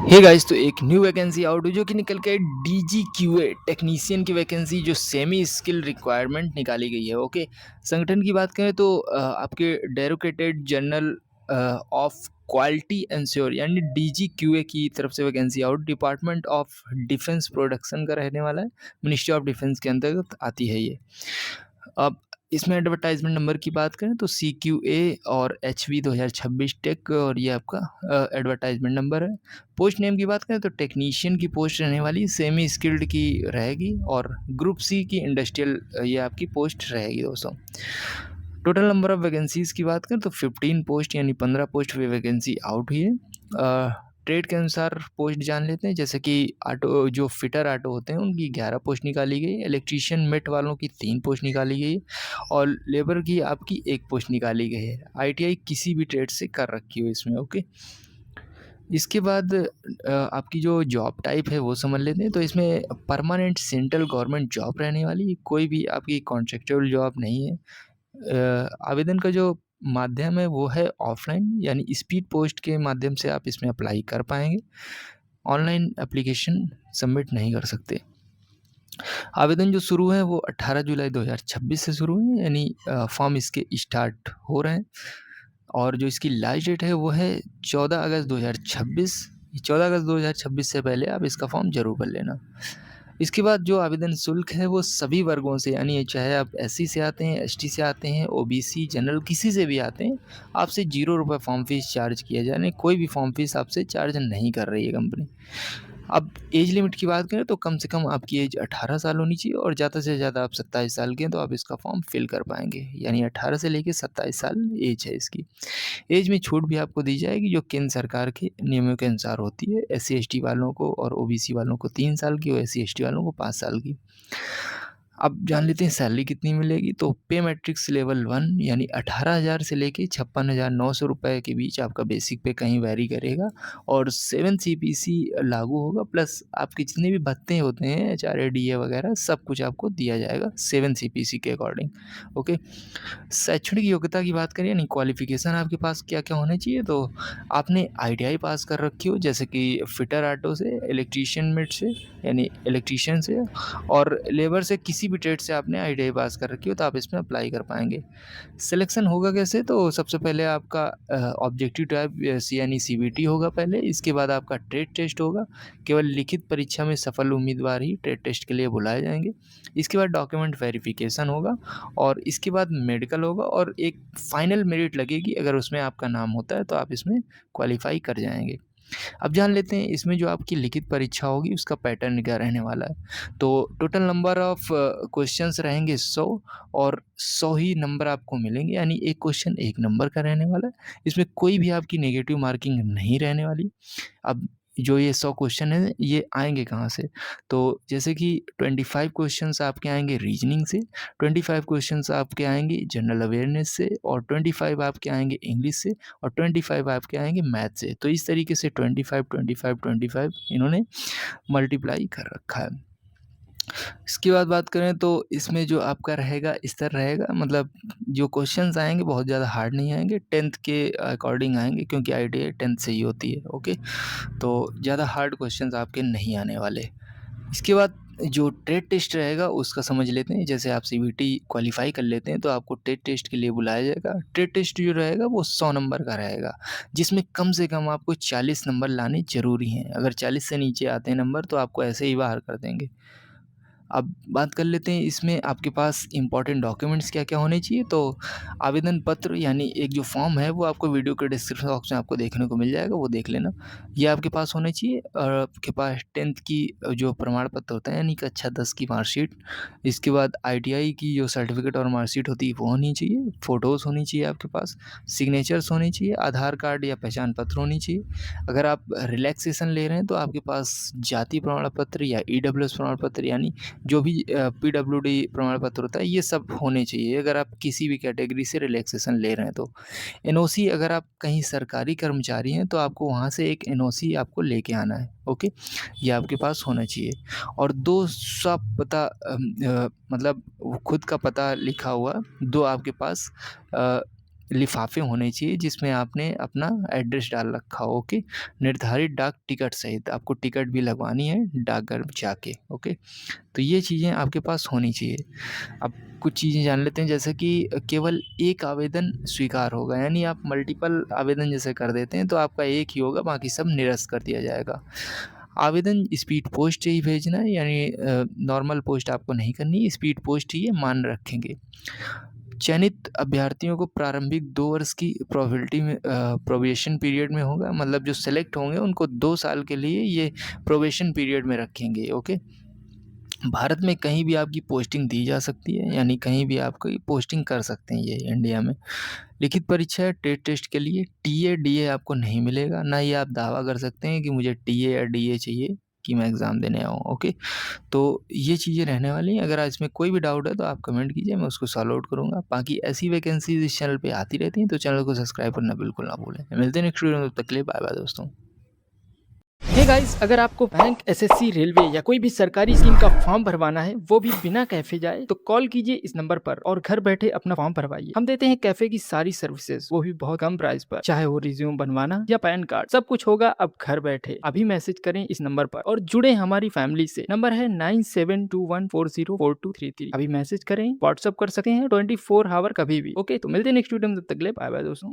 Hey guys, तो एक new vacancy out हुई जो कि निकल के डीजीक्यूए टेक्नीशियन की वैकेंसी जो सेमी स्किल रिक्वायरमेंट निकाली गई है। ओके, संगठन की बात करें तो आपके directorate general of quality ensure यानी डीजीक्यूए की तरफ से vacancy out, department of defence production का रहने वाला है। मिनिस्ट्री ऑफ डिफेंस के अंतर्गत आती है ये। अब इसमें एडवर्टाइजमेंट नंबर की बात करें तो CQA और HV 2026 टेक, और ये आपका एडवर्टाइजमेंट नंबर है। पोस्ट नेम की बात करें तो टेक्नीशियन की पोस्ट रहने वाली सेमी स्किल्ड की रहेगी, और ग्रुप सी की इंडस्ट्रियल ये आपकी पोस्ट रहेगी दोस्तों। टोटल नंबर ऑफ वैकेंसीज़ की बात करें तो 15 पोस्ट यानी 15 पोस्ट पे वैकेंसी आउट हुई है। ट्रेड के अनुसार पोस्ट जान लेते हैं, जैसे कि ऑटो जो फिटर ऑटो होते हैं उनकी 11 पोस्ट निकाली गई, इलेक्ट्रीशियन मेट वालों की 3 पोस्ट निकाली गई और लेबर की आपकी 1 पोस्ट निकाली गई है। ITI किसी भी ट्रेड से कर रखी हो इसमें। ओके, इसके बाद आपकी जो जॉब टाइप है वो समझ लेते हैं। तो इसमें परमानेंट सेंट्रल गवर्नमेंट जॉब रहने वाली, कोई भी आपकी कॉन्ट्रेक्चुअल जॉब नहीं है। आवेदन का जो माध्यम है वो है ऑफलाइन, यानी स्पीड पोस्ट के माध्यम से आप इसमें अप्लाई कर पाएंगे। ऑनलाइन एप्लीकेशन सबमिट नहीं कर सकते। आवेदन जो शुरू है वो 18 जुलाई 2026 से शुरू है, यानी फॉर्म इसके स्टार्ट हो रहे हैं। और जो इसकी लास्ट डेट है वो है 14 अगस्त 2026। 14 अगस्त 2026 से पहले आप इसका फॉर्म ज़रूर भर लेना। इसके बाद जो आवेदन शुल्क है वो सभी वर्गों से, यानी चाहे आप SC से आते हैं, ST से आते हैं, OBC जनरल किसी से भी आते हैं, आपसे 0 रुपये फॉर्म फीस चार्ज किया जाए, यानी कोई भी फॉर्म फीस आपसे चार्ज नहीं कर रही है कंपनी। अब एज लिमिट की बात करें तो कम से कम आपकी एज 18 साल होनी चाहिए, और ज़्यादा से ज़्यादा आप 27 साल के हैं तो आप इसका फॉर्म फिल कर पाएंगे, यानी 18 से लेके 27 साल एज है इसकी। एज में छूट भी आपको दी जाएगी जो केंद्र सरकार के नियमों के अनुसार होती है। SC ST वालों को और OBC वालों को 3 साल की और SC ST वालों को 5 साल की। अब जान लेते हैं सैलरी कितनी मिलेगी। तो पे मैट्रिक्स लेवल 1 यानी 18,000 से लेके 56,900 रुपये के बीच आपका बेसिक पे कहीं वैरी करेगा, और 7 CPC लागू होगा, प्लस आपके जितने भी भत्ते होते हैं HRA DA वगैरह सब कुछ आपको दिया जाएगा 7 CPC के अकॉर्डिंग। ओके, शैक्षणिक योग्यता की बात करें यानी क्वालिफिकेशन आपके पास क्या क्या होने चाहिए। तो आपने ITI पास कर रखी हो, जैसे कि फिटर ऑटो से, इलेक्ट्रीशियन मेट से यानी इलेक्ट्रीशियन से, और लेबर से किसी भी ट्रेड से आपने ITI पास कर रखी हो तो आप इसमें अप्लाई कर पाएंगे। सिलेक्शन होगा कैसे, तो सबसे पहले आपका ऑब्जेक्टिव टाइप यानी CBT होगा पहले, इसके बाद आपका ट्रेड टेस्ट होगा। केवल लिखित परीक्षा में सफल उम्मीदवार ही ट्रेड टेस्ट के लिए बुलाए जाएंगे। इसके बाद डॉक्यूमेंट वेरिफिकेशन होगा, और इसके बाद मेडिकल होगा, और एक फाइनल मेरिट लगेगी। अगर उसमें आपका नाम होता है तो आप इसमें क्वालिफाई कर जाएंगे। अब जान लेते हैं इसमें जो आपकी लिखित परीक्षा होगी उसका पैटर्न क्या रहने वाला है। तो टोटल नंबर ऑफ क्वेश्चंस रहेंगे 100, और 100 ही नंबर आपको मिलेंगे, यानी एक क्वेश्चन 1 नंबर का रहने वाला है। इसमें कोई भी आपकी नेगेटिव मार्किंग नहीं रहने वाली। अब जो ये 100 क्वेश्चन हैं ये आएँगे कहाँ से? तो जैसे कि 25 क्वेश्चंस आपके आएँगे रीजनिंग से, 25 क्वेश्चंस आपके आएँगे जनरल अवेयरनेस से, और 25 आपके आएँगे इंग्लिश से, और 25 आपके आएँगे मैथ से। तो इस तरीके से 25, 25, 25 इन्होंने मल्टीप्लाई कर रखा है। इसके बाद बात करें तो इसमें जो आपका रहेगा स्तर रहेगा, मतलब जो क्वेश्चंस आएँगे बहुत ज़्यादा हार्ड नहीं आएँगे, 10th के अकॉर्डिंग आएँगे, क्योंकि ITI 10th से ही होती है। ओके, तो ज़्यादा हार्ड क्वेश्चंस आपके नहीं आने वाले। इसके बाद जो ट्रेड टेस्ट रहेगा उसका समझ लेते हैं। जैसे आप CBT क्वालिफ़ाई कर लेते हैं तो आपको ट्रेड टेस्ट के लिए बुलाया जाएगा। ट्रेड टेस्ट जो रहेगा वो 100 नंबर का रहेगा, जिसमें कम से कम आपको 40 नंबर लाने ज़रूरी हैं। अगर 40 से नीचे आते हैं नंबर तो आपको ऐसे ही बाहर कर देंगे। अब बात कर लेते हैं इसमें आपके पास इम्पोर्टेंट डॉक्यूमेंट्स क्या-क्या होने चाहिए। तो आवेदन पत्र यानी एक जो फॉर्म है वो आपको वीडियो के डिस्क्रिप्शन बॉक्स में आपको देखने को मिल जाएगा, वो देख लेना। ये आपके पास होने चाहिए, और आपके पास 10th की जो प्रमाण पत्र होता है यानी कक्षा 10 की मार्कशीट। इसके बाद ITI की जो सर्टिफिकेट और मार्कशीट होती है वो होनी चाहिए। फ़ोटोज़ होनी चाहिए आपके पास, सिग्नेचर्स होनी चाहिए, आधार कार्ड या पहचान पत्र होनी चाहिए। अगर आप रिलैक्सेशन ले रहे हैं तो आपके पास जाति प्रमाण पत्र या EWS प्रमाण पत्र, यानी जो भी PWD प्रमाण पत्र होता है ये सब होने चाहिए, अगर आप किसी भी कैटेगरी से रिलैक्सेशन ले रहे हैं तो। NOC, अगर आप कहीं सरकारी कर्मचारी हैं तो आपको वहाँ से एक NOC आपको लेके आना है। ओके, ये आपके पास होना चाहिए। और 2 सब पता मतलब वो खुद का पता लिखा हुआ 2 आपके पास लिफ़ाफ़े होने चाहिए जिसमें आपने अपना एड्रेस डाल रखा हो, ओके। निर्धारित डाक टिकट सहित आपको टिकट भी लगवानी है डाकघर जाके, ओके। तो ये चीज़ें आपके पास होनी चाहिए। अब कुछ चीज़ें जान लेते हैं जैसे कि केवल एक आवेदन स्वीकार होगा, यानी आप मल्टीपल आवेदन जैसे कर देते हैं तो आपका एक ही होगा, बाकी सब निरस्त कर दिया जाएगा। आवेदन स्पीड पोस्ट से ही भेजना है, यानी नॉर्मल पोस्ट आपको नहीं करनी, स्पीड पोस्ट ही ये मान रखेंगे। चयनित अभ्यर्थियों को प्रारंभिक 2 वर्ष की प्रोबेबिलिटी में प्रोबेशन पीरियड में होगा, मतलब जो सेलेक्ट होंगे उनको 2 साल के लिए ये प्रोबेशन पीरियड में रखेंगे, ओके। भारत में कहीं भी आपकी पोस्टिंग दी जा सकती है, यानी कहीं भी आपकी पोस्टिंग कर सकते हैं ये इंडिया में। लिखित परीक्षा है टेट टेस्ट के लिए, टीए, डीए आपको नहीं मिलेगा, ना ही आप दावा कर सकते हैं कि मुझे टीए या डीए चाहिए कि मैं एग्ज़ाम देने आऊँ, ओके। तो ये चीज़ें रहने वाली हैं, अगर इसमें कोई भी डाउट है तो आप कमेंट कीजिए, मैं उसको सॉल्व आउट करूँगा। बाकी ऐसी वैकेंसीज़ इस चैनल पे आती रहती हैं, तो चैनल को सब्सक्राइब करना बिल्कुल ना भूलें। मिलते हैं नेक्स्ट वीडियो में, तब तक के लिए बाय-बाय दोस्तों। हे गाइस, अगर आपको बैंक, एसएससी, रेलवे या कोई भी सरकारी स्कीम का फॉर्म भरवाना है, वो भी बिना कैफे जाए, तो कॉल कीजिए इस नंबर पर और घर बैठे अपना फॉर्म भरवाइए। हम देते हैं कैफे की सारी सर्विसेज, वो भी बहुत कम प्राइस पर। चाहे वो रिज्यूम बनवाना या पैन कार्ड, सब कुछ होगा अब घर बैठे। अभी मैसेज करें इस नंबर पर और जुड़े हमारी फैमिली से। नंबर है 9721404233। अभी मैसेज करें, व्हाट्सअप कर सकते हैं 24 आवर कभी भी। ओके, तो मिलते हैं नेक्स्ट वीडियो में, तब तक के लिए बाय बाय दोस्तों।